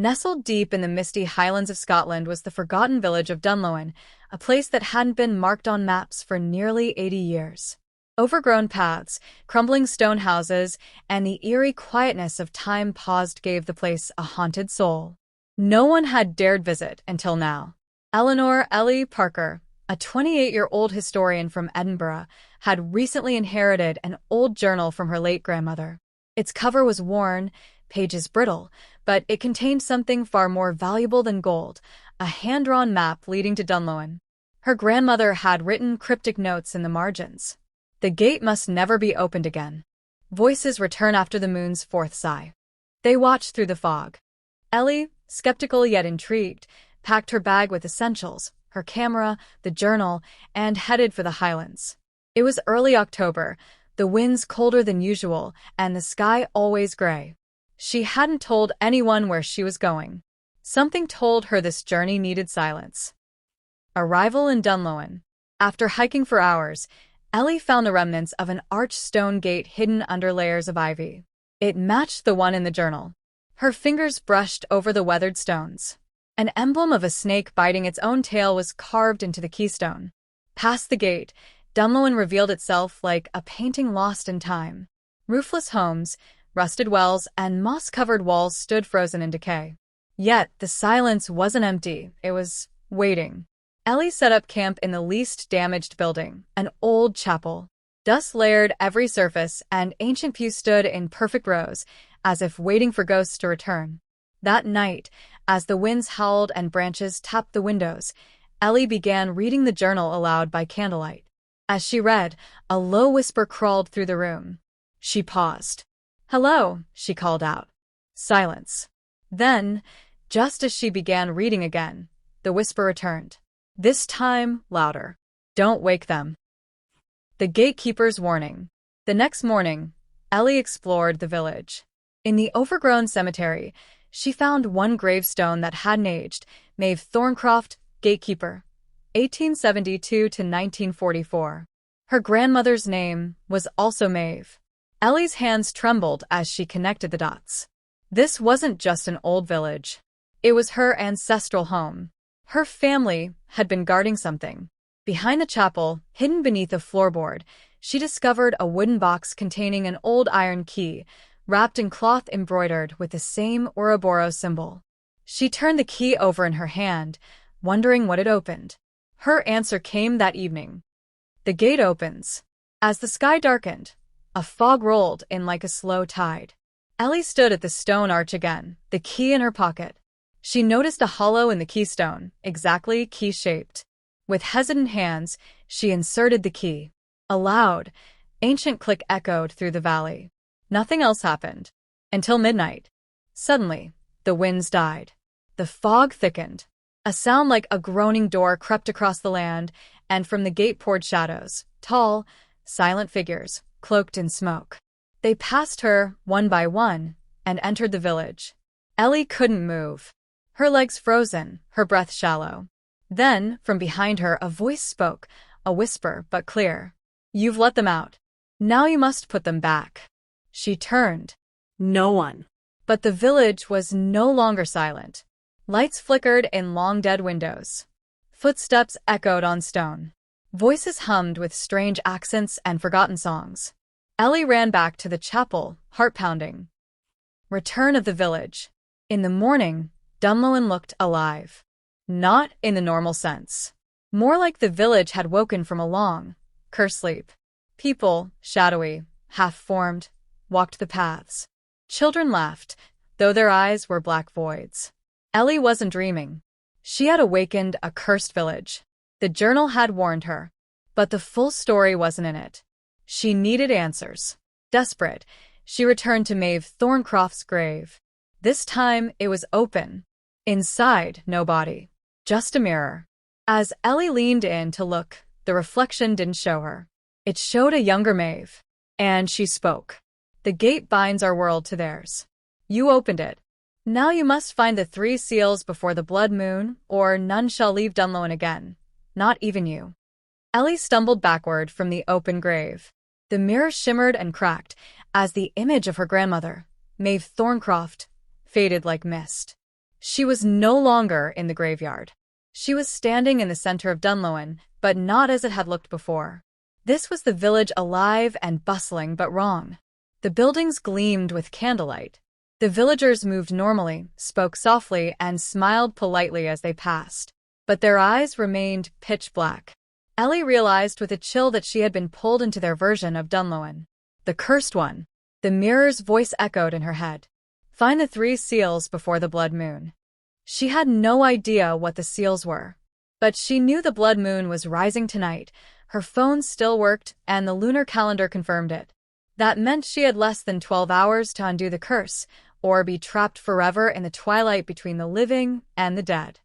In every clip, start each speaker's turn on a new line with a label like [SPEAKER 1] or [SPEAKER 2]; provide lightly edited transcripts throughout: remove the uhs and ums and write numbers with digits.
[SPEAKER 1] Nestled deep in the misty highlands of Scotland was the forgotten village of Dunlowan, a place that hadn't been marked on maps for nearly 80 years. Overgrown paths, crumbling stone houses, and the eerie quietness of time paused gave the place a haunted soul. No one had dared visit until now. Eleanor Parker, a 28-year-old historian from Edinburgh, had recently inherited an old journal from her late grandmother. Its cover was worn, pages brittle, but it contained something far more valuable than gold, a hand-drawn map leading to Dunlowan. Her grandmother had written cryptic notes in the margins. The gate must never be opened again. Voices return after the moon's fourth sigh. They watched through the fog. Ellie, skeptical yet intrigued, packed her bag with essentials, her camera, the journal, and headed for the highlands. It was early October, the winds colder than usual, and the sky always gray. She hadn't told anyone where she was going. Something told her this journey needed silence. Arrival in Dunlowan. After hiking for hours, Ellie found the remnants of an arched stone gate hidden under layers of ivy. It matched the one in the journal. Her fingers brushed over the weathered stones. An emblem of a snake biting its own tail was carved into the keystone. Past the gate, Dunlowan revealed itself like a painting lost in time. Roofless homes, rusted wells, and moss-covered walls stood frozen in decay. Yet the silence wasn't empty, it was waiting. Ellie set up camp in the least damaged building, an old chapel. Dust layered every surface, and ancient pews stood in perfect rows, as if waiting for ghosts to return. That night, as the winds howled and branches tapped the windows, Ellie began reading the journal aloud by candlelight. As she read, a low whisper crawled through the room. She paused. "Hello," she called out. Silence. Then, just as she began reading again, the whisper returned. This time, louder. "Don't wake them." The gatekeeper's warning. The next morning, Ellie explored the village. In the overgrown cemetery, she found one gravestone that hadn't aged, Maeve Thorncroft, gatekeeper, 1872 to 1944. Her grandmother's name was also Maeve. Ellie's hands trembled as she connected the dots. This wasn't just an old village. It was her ancestral home. Her family had been guarding something. Behind the chapel, hidden beneath a floorboard, she discovered a wooden box containing an old iron key, wrapped in cloth embroidered with the same Ouroboros symbol. She turned the key over in her hand, wondering what it opened. Her answer came that evening. The gate opens. As the sky darkened, a fog rolled in like a slow tide. Ellie stood at the stone arch again, the key in her pocket. She noticed a hollow in the keystone, exactly key-shaped. With hesitant hands, she inserted the key. A loud, ancient click echoed through the valley. Nothing else happened. Until midnight. Suddenly, the winds died. The fog thickened. A sound like a groaning door crept across the land, and from the gate poured shadows, tall, silent figures, cloaked in smoke. They passed her, one by one, and entered the village. Ellie couldn't move. Her legs frozen, her breath shallow. Then, from behind her, a voice spoke, a whisper but clear. "You've let them out. Now you must put them back." She turned. No one. But the village was no longer silent. Lights flickered in long dead windows. Footsteps echoed on stone. Voices hummed with strange accents and forgotten songs. Ellie ran back to the chapel, heart pounding. Return of the village. In the morning, Dunlowan looked alive. Not in the normal sense. More like the village had woken from a long, cursed sleep. People, shadowy, half-formed, walked the paths. Children laughed, though their eyes were black voids. Ellie wasn't dreaming. She had awakened a cursed village. The journal had warned her. But the full story wasn't in it. She needed answers. Desperate, she returned to Maeve Thorncroft's grave. This time, it was open. Inside, no body. Just a mirror. As Ellie leaned in to look, the reflection didn't show her. It showed a younger Maeve. And she spoke. "The gate binds our world to theirs. You opened it. Now you must find the 3 seals before the blood moon, or none shall leave Dunlowan again. Not even you." Ellie stumbled backward from the open grave. The mirror shimmered and cracked, as the image of her grandmother, Maeve Thorncroft, faded like mist. She was no longer in the graveyard. She was standing in the center of Dunlowan, but not as it had looked before. This was the village, alive and bustling, but wrong. The buildings gleamed with candlelight. The villagers moved normally, spoke softly, and smiled politely as they passed. But their eyes remained pitch black. Ellie realized with a chill that she had been pulled into their version of Dunlowan. The cursed one. The mirror's voice echoed in her head. Find the 3 seals before the blood moon. She had no idea what the seals were. But she knew the blood moon was rising tonight. Her phone still worked, and the lunar calendar confirmed it. That meant she had less than 12 hours to undo the curse, or be trapped forever in the twilight between the living and the dead.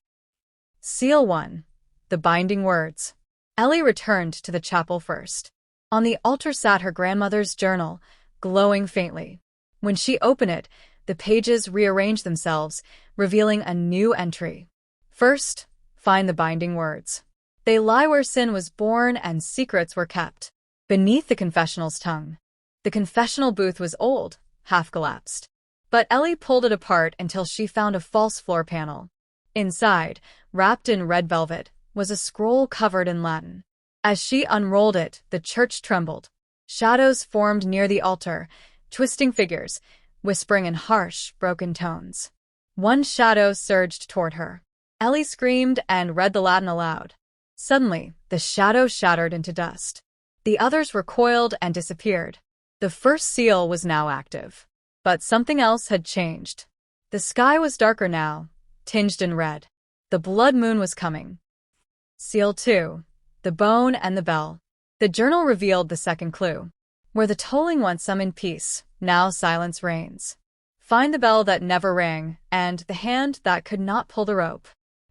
[SPEAKER 1] Seal 1. The binding words. Ellie returned to the chapel first. On the altar sat her grandmother's journal, glowing faintly. When she opened it, the pages rearranged themselves, revealing a new entry. First, find the binding words. They lie where sin was born and secrets were kept. Beneath the confessional's tongue. The confessional booth was old, half collapsed. But Ellie pulled it apart until she found a false floor panel. Inside, wrapped in red velvet, was a scroll covered in Latin. As she unrolled it, the church trembled. Shadows formed near the altar, twisting figures, whispering in harsh, broken tones. One shadow surged toward her. Ellie screamed and read the Latin aloud. Suddenly, the shadow shattered into dust. The others recoiled and disappeared. The first seal was now active. But something else had changed. The sky was darker now, tinged in red. The blood moon was coming. Seal 2. The bone and the bell. The journal revealed the second clue. Where the tolling once summoned peace, now silence reigns. Find the bell that never rang, and the hand that could not pull the rope.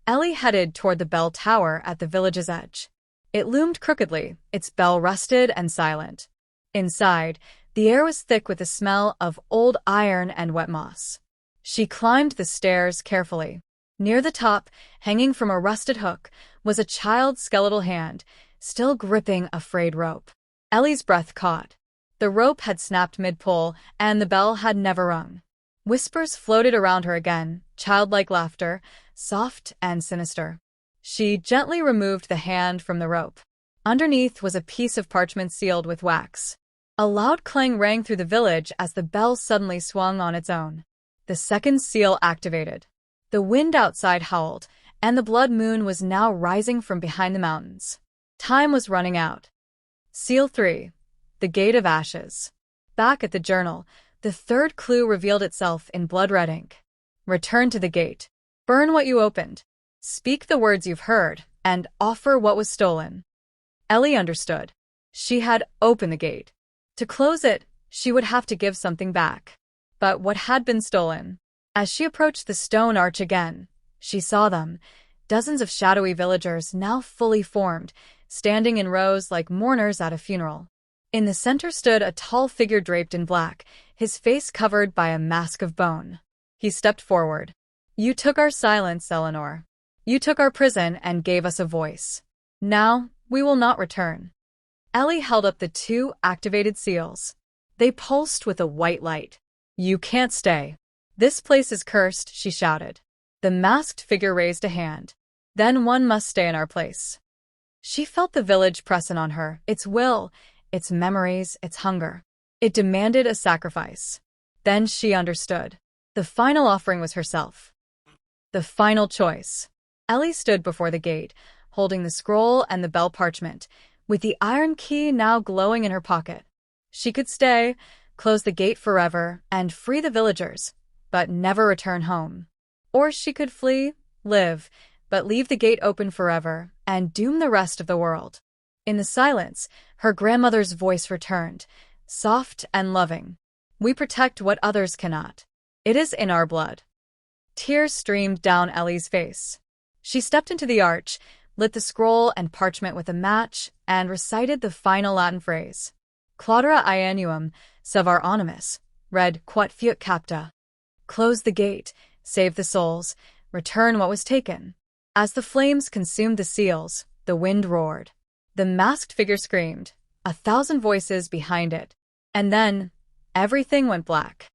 [SPEAKER 1] Ellie headed toward the bell tower at the village's edge. It loomed crookedly, its bell rusted and silent. Inside, the air was thick with the smell of old iron and wet moss. She climbed the stairs carefully. Near the top, hanging from a rusted hook, was a child's skeletal hand, still gripping a frayed rope. Ellie's breath caught. The rope had snapped mid-pull, and the bell had never rung. Whispers floated around her again, childlike laughter, soft and sinister. She gently removed the hand from the rope. Underneath was a piece of parchment sealed with wax. A loud clang rang through the village as the bell suddenly swung on its own. The second seal activated. The wind outside howled, and the blood moon was now rising from behind the mountains. Time was running out. Seal 3. The Gate of Ashes. Back at the journal, the third clue revealed itself in blood-red ink. Return to the gate. Burn what you opened. Speak the words you've heard, and offer what was stolen. Ellie understood. She had opened the gate. To close it, she would have to give something back. But what had been stolen? As she approached the stone arch again, she saw them, dozens of shadowy villagers now fully formed, standing in rows like mourners at a funeral. In the center stood a tall figure draped in black, his face covered by a mask of bone. He stepped forward. You took our silence, Eleanor. You took our prison and gave us a voice. Now, we will not return. Ellie held up the 2 activated seals. They pulsed with a white light. You can't stay. This place is cursed, she shouted. The masked figure raised a hand. Then one must stay in our place. She felt the village pressing on her, its will, its memories, its hunger. It demanded a sacrifice. Then she understood. The final offering was herself. The final choice. Ellie stood before the gate, holding the scroll and the bell parchment, with the iron key now glowing in her pocket. She could stay, close the gate forever, and free the villagers, but never return home. Or she could flee, live, but leave the gate open forever, and doom the rest of the world. In the silence, her grandmother's voice returned, soft and loving. We protect what others cannot. It is in our blood. Tears streamed down Ellie's face. She stepped into the arch, lit the scroll and parchment with a match, and recited the final Latin phrase. Claudera Ianuum, sevar animus, read Quat fiat capta. Close the gate, save the souls, return what was taken. As the flames consumed the seals, the wind roared. The masked figure screamed, 1,000 voices behind it. And then, everything went black.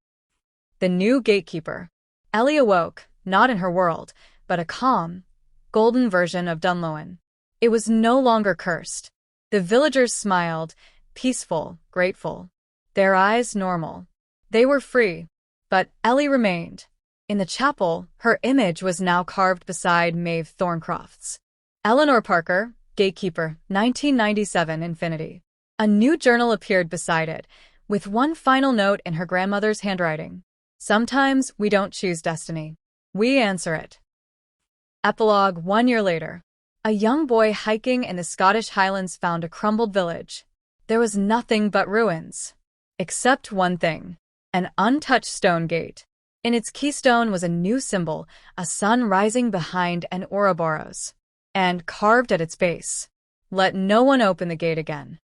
[SPEAKER 1] The new gatekeeper. Ellie awoke, not in her world, but a calm, golden version of Dunlowan. It was no longer cursed. The villagers smiled, peaceful, grateful. Their eyes normal. They were free. But Ellie remained. In the chapel, her image was now carved beside Maeve Thorncroft's. Eleanor Parker, gatekeeper, 1997 Infinity. A new journal appeared beside it, with one final note in her grandmother's handwriting. Sometimes we don't choose destiny. We answer it. Epilogue 1 year later. A young boy hiking in the Scottish Highlands found a crumbled village. There was nothing but ruins. Except one thing. An untouched stone gate. In its keystone was a new symbol, a sun rising behind an Ouroboros. And carved at its base, "Let no one open the gate again."